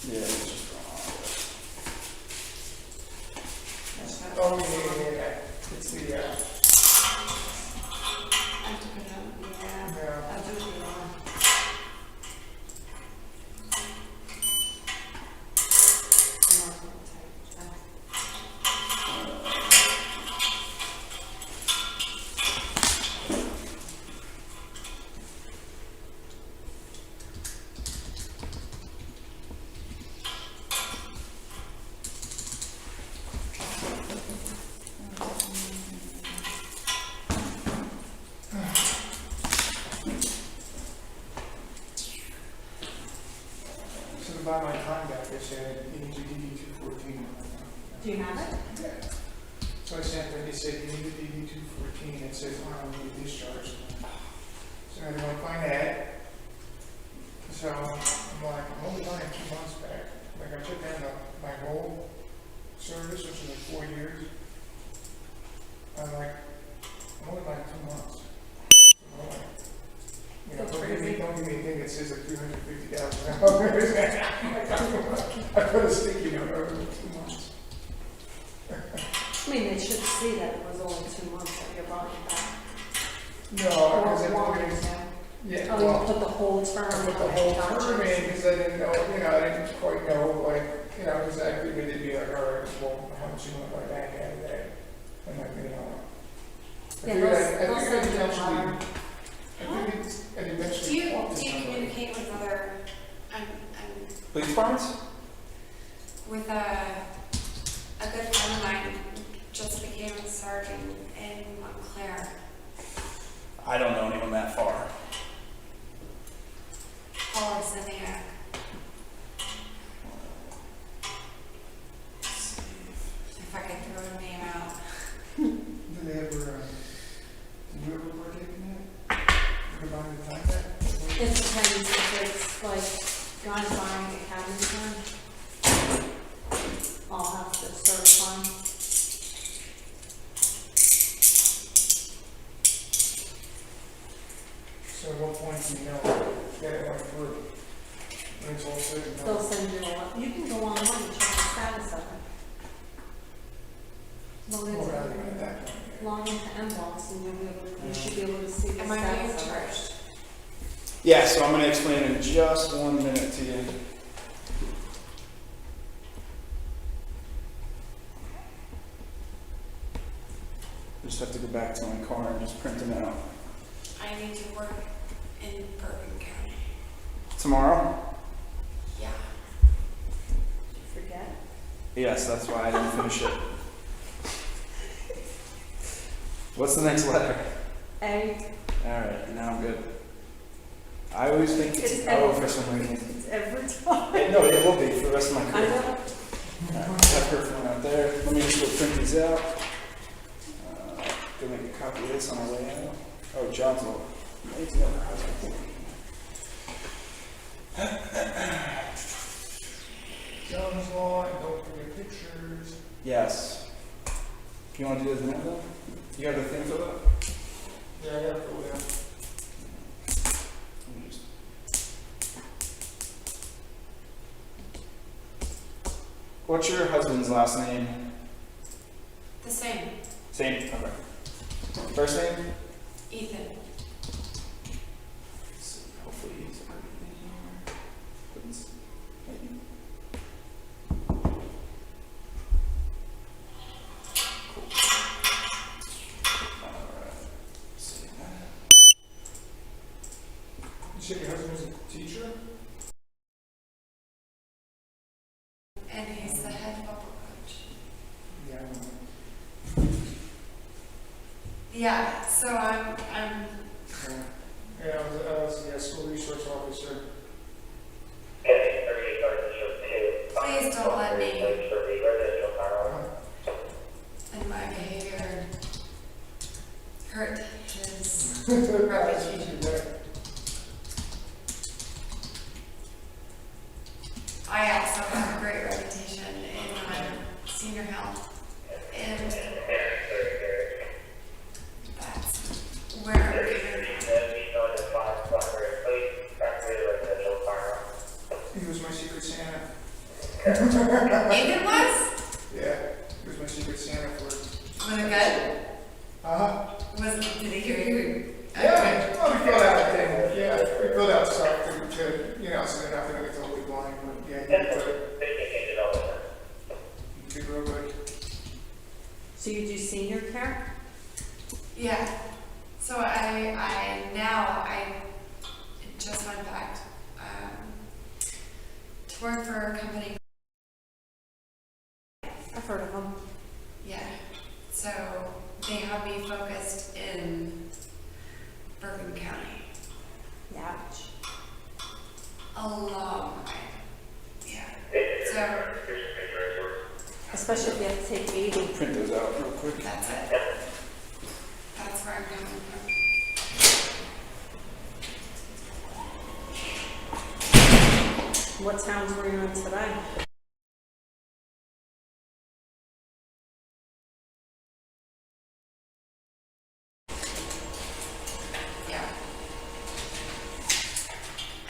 Yeah, it's just oh, yeah. It's the,
I took it out. Yeah. I took it on.
by my contact, they said, you need to DD 214.
Do you have it?
Yeah. So I sent them, they said, you need to DD 214. It says, I don't need discharge. So I went find that. So I'm like, I'm only buying 2 months back. Like I took down my whole service, which is like 4 years. I'm like, I'm only buying 2 months. So I'm like, you know, don't give me a thing that says like $350,000. I put a sticky note over 2 months.
I mean, they should see that it was only 2 months that you're buying back.
No,
Or
because I
longer,
put it,
yeah.
yeah,
Oh,
well,
you put the whole term.
I put the whole term in because I didn't know, you know, I didn't quite know, like, you know, exactly, but they'd be like, all right, well, how much you want to buy back out of that? And like, you know.
Yeah, they'll send you a letter.
I'd
Do
eventually.
you
talk to somebody.
communicate with other,
Police departments?
with a good friend of mine just became a sergeant in Montclair.
I don't know anyone that far.
Paul Zinniak. If I could throw a name out.
Did they ever, did you ever partake in that? Combine the contact?
It depends if it's like guys buying a cabin time. I'll have to certify.
So at what point do you know that it went through? When it's all said and
They'll
done?
send you a letter. You can go online and check the status of it.
Oh, rather than at that point.
Log into Mbox and you'll be able to, you should be able to see the
Am I being
status of it.
charged?
Yeah, so I'm going to explain in just 1 minute to you. I just have to go back to my car and just print them out.
I need to work in Bergen County.
Tomorrow?
Yeah.
Forget.
Yes, that's why I didn't finish it. What's the next letter?
A.
Alright, now I'm good. I always think it's
It's
an O
every-
for some reason.
It's every time.
No, it will be for the rest of my
I
career.
know.
Alright, have her phone out there. Let me just go print these out. Go make a copy of this on our way out. Oh, John's all. It's never happened. John's law, and don't forget pictures. Yes. You want to do this now, though? You have the thing filled out? Yeah, I got it filled out. Let me just- What's your husband's last name?
The same.
Same? Okay. First name?
Ethan.
Hopefully he's everything here. Couldn't maybe. Cool. Alright. See that. You said your husband is a teacher?
And he's the head football coach.
Yeah.
Yeah, so I'm
Yeah, I was a school resource officer.
please don't let me and my behavior hurt his reputation. I also have a great reputation in senior health, and that's where I'm coming from.
He was my secret Santa.
Ethan was?
Yeah, he was my secret Santa for.
Was it good? Did he hear you?
Yeah, well, we filled out a thing. Yeah, we filled out stuff to so they're not going to get totally blind. But yeah, he did good. He did real good.
So you do senior care?
Yeah. So I now just went back to work for a company.
I've heard of them.
Yeah. So they have me focused in Bergen County.
Yeah.
A long way. Yeah. So
Especially if you have to take 80.
Print those out real quick.
that's it. That's where I'm coming from.
What towns were you in today?
Yeah.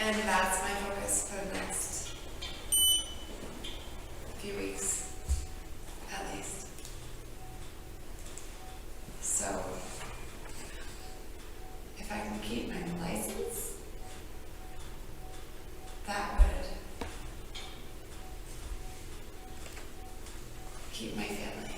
And that's my focus for the next few weeks, at least. So, if I can keep my license, that would keep my family.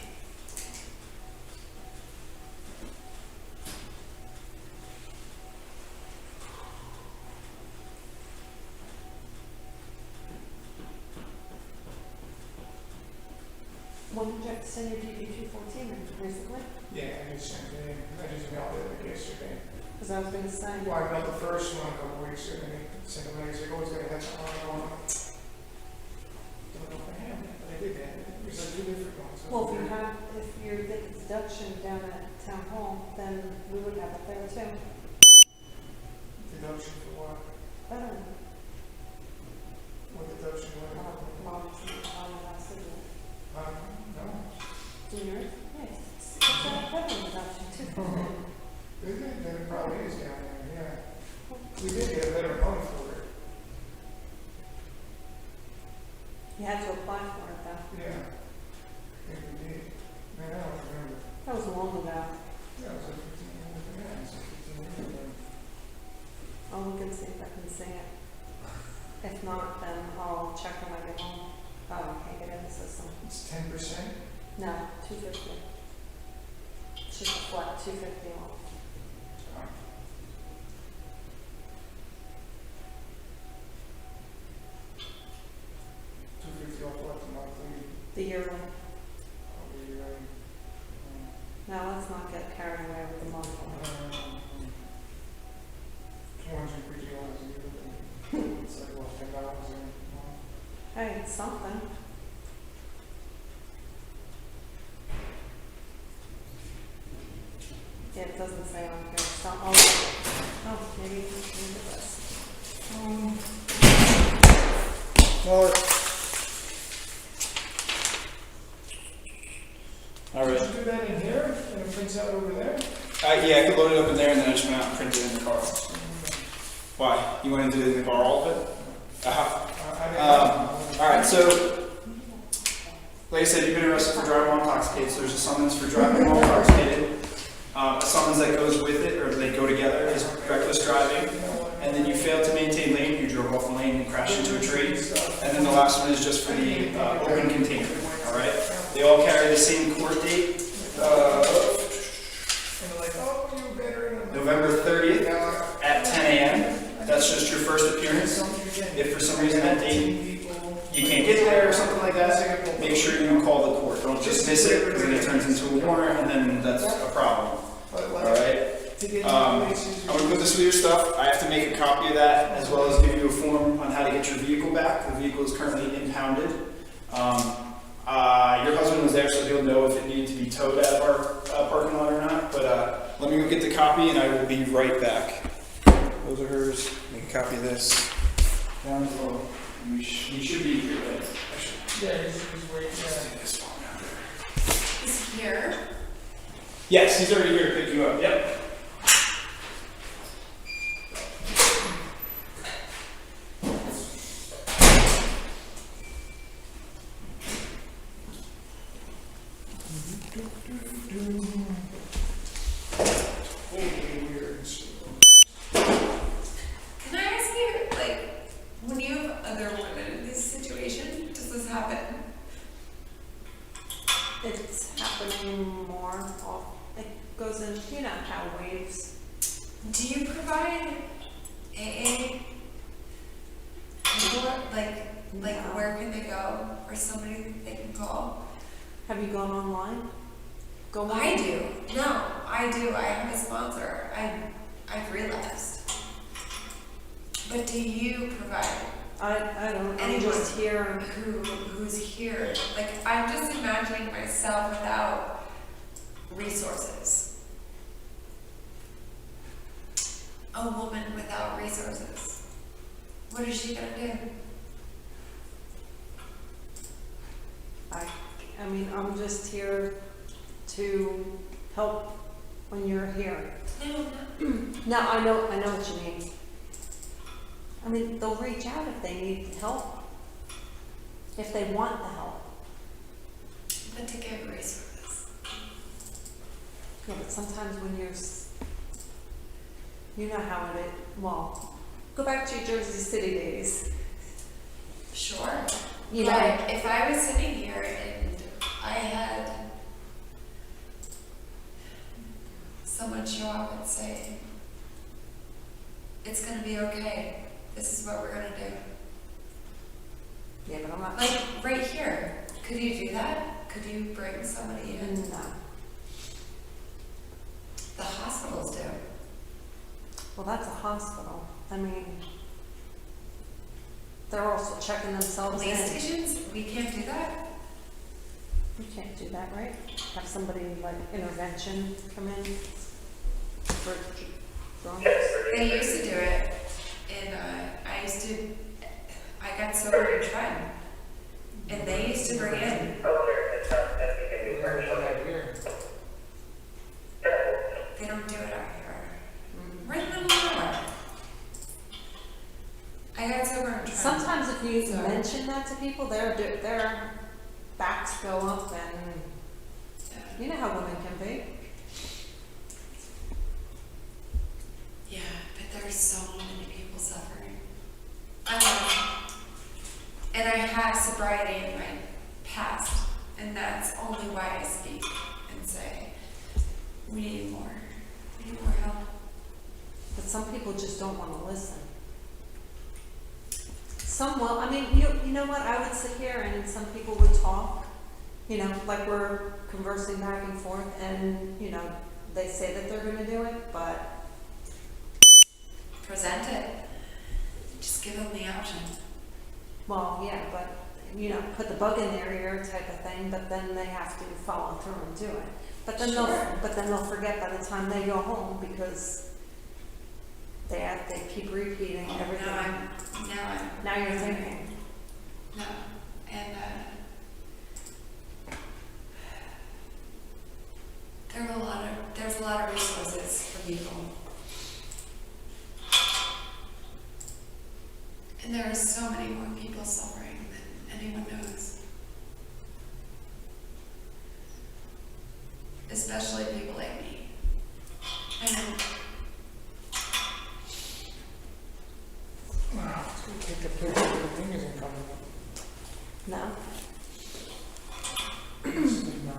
When did you have to send your DD 214 in recently?
Yeah, I just sent it in. I just mailed it like yesterday.
Because I was going to say.
Well, I mailed the first one a couple weeks ago, and they sent it later. He's like, oh, it's going to have something on it. Don't know if I have it, but I did that. There's like 2 different ones.
Well, if you're getting deduction down at town hall, then we would have it there too.
Deduction for what?
I don't know.
What deduction? What?
Mom's on the last of it.
No.
Do yours? Yes. It's a federal deduction too.
Is it? Then it probably is down there, yeah. We did get a better money for it.
You had to apply for it though.
Yeah. I think we did. Man, I don't remember.
That was long ago.
Yeah, it was like 15 years ago. Yeah, it was like 15 years ago.
I'll look and see see if I can see it. If not, then I'll check when I get home. Oh, I can't get in the system.
It's 10%?
No, 250. It's just a flat 250 off.
250 off what, the monthly?
The yearly.
Probably yearly.
Now let's not get carried away with the monthly.
250 dollars a year. It's like what, $10 a month?
Hey, it's something. Yeah, it doesn't say on here. It's not, oh, maybe this.
Well, all right.
Did you do that in here and it prints out over there?
Yeah, I could load it up in there and then I just went out and printed it in the car. Why? You wanted to do it in the car, all of it? All right, so like I said, you've been arrested for driving while intoxicated, so there's a summons for driving while intoxicated. A summons that goes with it, or they go together, is reckless driving. And then you failed to maintain lane, you drove off the lane and crashed into a tree. And then the last one is just for the open container, all right? They all carry the same court date, November 30th at 10 a.m. That's just your first appearance. If for some reason that date you can't get there or something like that, make sure you call the court. Don't just miss it, because then it turns into a warrant and then that's a problem. Alright? I'm going to put this with your stuff. I have to make a copy of that, as well as give you a form on how to get your vehicle back. The vehicle is currently impounded. Your husband was there, so he'll know if it needed to be towed out of our parking lot or not. But let me go get the copy and I will be right back. Those are hers. Make a copy of this. Down below. You should be here, right?
Yeah, he's waiting.
Take this phone out there.
Is he here?
Yes, he's already here to pick you up. Yep.
Can I ask you, like, when you have other women in this situation, does this happen?
It's happening more often. It goes in, you know how waves.
Do you provide AA? Like where can they go, or somebody that they can call?
Have you gone online? Go
I
on.
do. No, I do. I have a sponsor. I've realized. But do you provide?
I don't. I'm
Anyone
just here.
who's here? Like, I'm just imagining myself without resources. A woman without resources. What is she gonna do?
I mean, I'm just here to help when you're here.
No.
No, I know what you mean. I mean, they'll reach out if they need help, if they want the help.
But to give resources.
Yeah, but sometimes when you know how it is. Well, go back to your Jersey City days.
Sure.
You know,
But if I was sitting here and I had someone show up and say, it's gonna be okay, this is what we're gonna do.
yeah, but I'm not.
Like, right here, could you do that? Could you bring somebody in?
No.
The hospitals do.
Well, that's a hospital. I mean, they're also checking themselves
Police
in.
stations, we can't do that?
You can't do that, right? Have somebody like intervention come in for drunks.
They used to do it, and I got sober in Trent, and they used to bring in. They don't do it out here. We're in the middle of nowhere. I got sober in Trent.
Sometimes if you mention that to people, their backs go up, and you know how women can be.
Yeah, but there's so many people suffering. have sobriety in my past, and that's only why I speak and say, we need more help.
But some people just don't want to listen. Some will. I mean, you know what? I would sit here and some people would talk, you know, like we're conversing back and forth, and, you know, they say that they're going to do it, but...
Present it. Just give them the option.
Well, yeah, but, you know, put the bug in their ear type of thing, but then they have to follow through and do it. But then they'll forget by the time they go home because they keep repeating everything. Now you're thinking.
No, and there's a lot of resources for people, and there are so many more people suffering than anyone knows, especially people like me. And
Wow, it's gonna take a picture of the thing isn't coming up.
No?
No.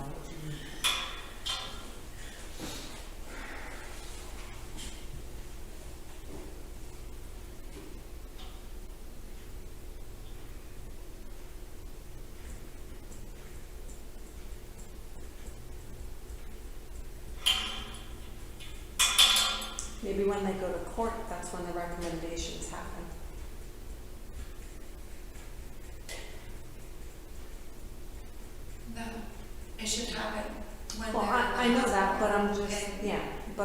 Maybe when they go to court, that's when the recommendations happen.
no, it should happen when
Well,
they're.
I know that, but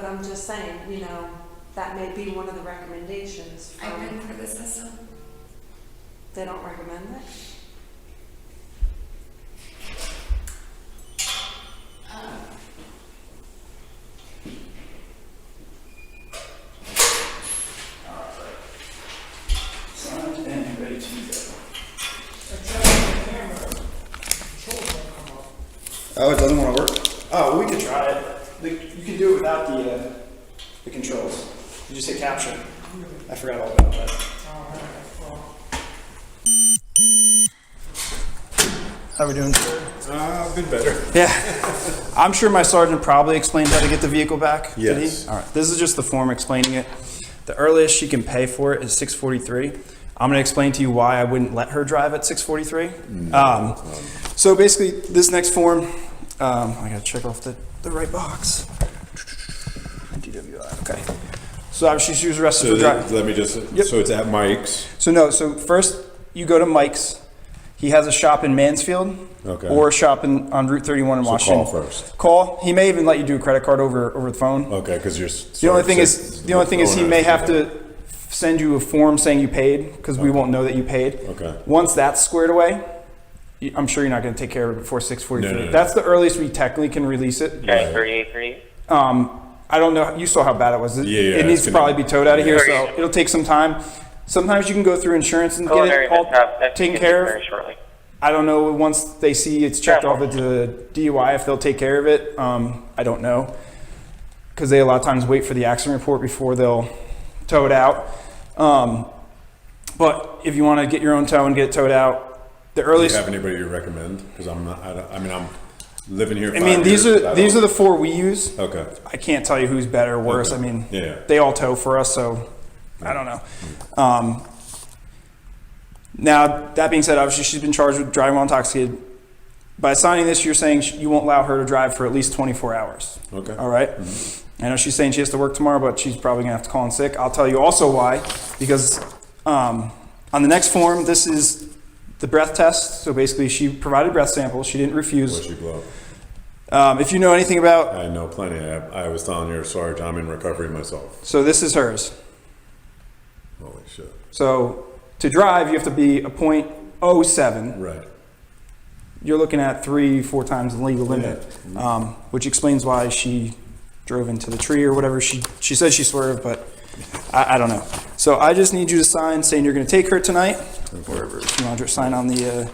I'm just saying, you know, that may be one of the recommendations.
I've been through the system.
They don't recommend it?
Signed and ready to go.
Except for the camera, controls won't come up.
Oh, it doesn't want to work? Oh, well, we could try it. You can do it without the controls. You just hit capture. I forgot all about that.
Alright, well,
How we doing?
Been better.
Yeah. I'm sure my sergeant probably explained how to get the vehicle back. Did
Yes.
he? All right. This is just the form explaining it. The earliest she can pay for it is 6:43. I'm going to explain to you why I wouldn't let her drive at 6:43. So basically, this next form, I got to check off the right box. DWI. Okay. So obviously she was arrested
So
for driving.
let me just,
Yep.
so it's at Mike's.
So first you go to Mike's. He has a shop in Mansfield,
Okay.
or a shop on Route 31 in
So
Washington.
call first.
Call. He may even let you do a credit card over the phone.
Okay, because you're.
The only thing is he may have to send you a form saying you paid, because we won't know that you paid.
Okay.
Once that's squared away, I'm sure you're not going to take care of it before 6:43.
No.
That's the earliest we technically can release it.
Okay, 383.
I don't know. You saw how bad it was.
Yeah,
It needs
it's
to
gonna-
probably be towed out of here,
Yeah.
so it'll take some time. Sometimes you can go through insurance and get
Culinary
it all
mishap.
taken care
Very
of.
shortly.
I don't know, once they see it's checked off at the DUI, if they'll take care of it. I don't know. Because they a lot of times wait for the accident report before they'll tow it out. But if you want to get your own tow and get it towed out, the
Do you
earliest...
have anybody you recommend? Because I'm not, I'm living here.
I mean, these are the four we use.
Okay.
I can't tell you who's better or worse.
Okay.
I mean,
Yeah.
they all tow for us, so I don't know. Now, that being said, obviously she's been charged with driving while intoxicated. By signing this, you're saying you won't allow her to drive for at least 24 hours.
Okay.
All right? I know she's saying she has to work tomorrow, but she's probably going to have to call in sick. I'll tell you also why. Because on the next form, this is the breath test. So basically, she provided breath samples. She didn't refuse.
What's your glove?
If you know anything about...
I know plenty. I was telling your Sarge, I'm in recovery myself.
So this is hers.
Holy shit.
So to drive, you have to be a .07.
Right.
You're looking at 3-4 times the legal limit, which explains why she drove into the tree or whatever. She said she swerved, but I don't know. So I just need you to sign saying you're going to take her tonight. Wherever you want to sign on the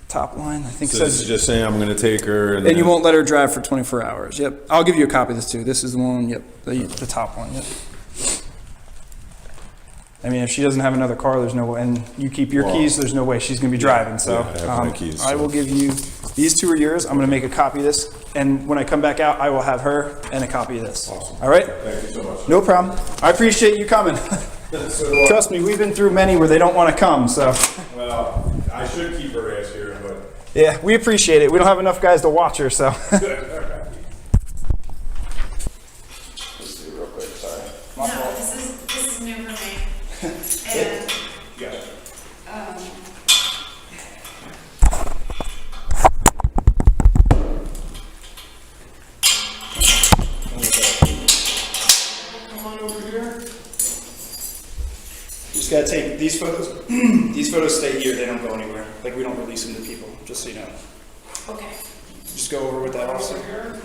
top line. I think
So
it
this is
says,
just saying I'm going to take her
and you won't let her drive for 24 hours. Yep. I'll give you a copy of this too. This is the one. Yep. The top one. Yep. I mean, if she doesn't have another car, there's no way, and you keep your keys, there's no way she's gonna be driving, so.
Yeah, I have my keys,
I
so.
will give you, these two are yours, I'm gonna make a copy of this, and when I come back out, I will have her and a copy of this.
Awesome.
All right?
Thank you so much.
No problem. I appreciate you coming. Trust me, we've been through many where they don't wanna come, so.
Well, I should keep her ass here, but.
Yeah, we appreciate it. We don't have enough guys to watch her, so. Let's do it real quick, sorry. My
No,
fault.
this is new for me. And,
Yeah.
Come on over here.
Just gotta take these photos. These photos stay here, they don't go anywhere. Like, we don't release them to people, just so you know.
okay.
Just go over with that officer.
Here.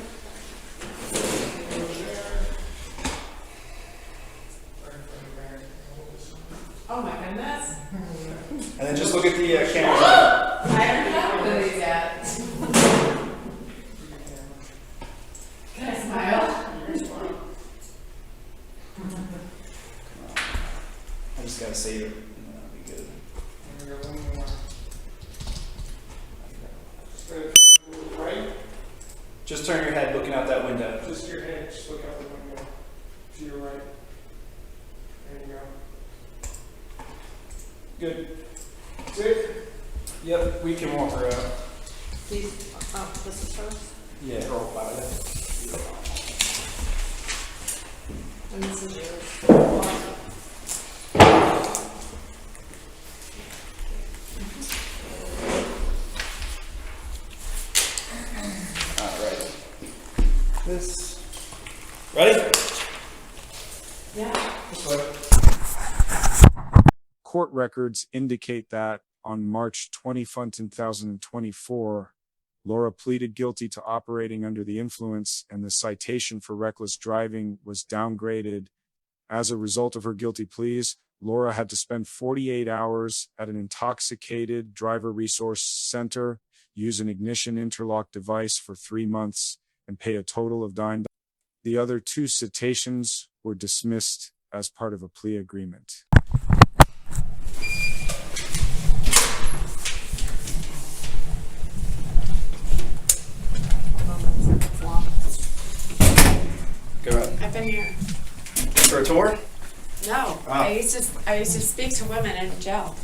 Oh my goodness.
And then just look at the cameras.
I already know where he's at. Can I smile?
I just gotta save it. And that'll be good.
There we go, one more. Right?
Just turn your head looking out that window.
Just your head, just look out the window. To your right. There you go.
Good.
That's it?
Yep, we can walk her out.
These, oh, this is hers,
Yeah. Roll about it.
and this is yours.
Alright. This. Ready?
Yeah.
This way.
Court records indicate that on March 20, 2024, Laura pleaded guilty to operating under the influence, and the citation for reckless driving was downgraded. As a result of her guilty pleas, Laura had to spend 48 hours at an intoxicated driver resource center, use an ignition interlock device for 3 months, and pay a total of $9. The other 2 citations were dismissed as part of a plea agreement.
Go ahead.
I've been here.
For a tour?
No,
Ah.
I used to speak to women in jail.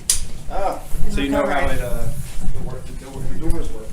Oh. So you know how
recovery.
the doors work.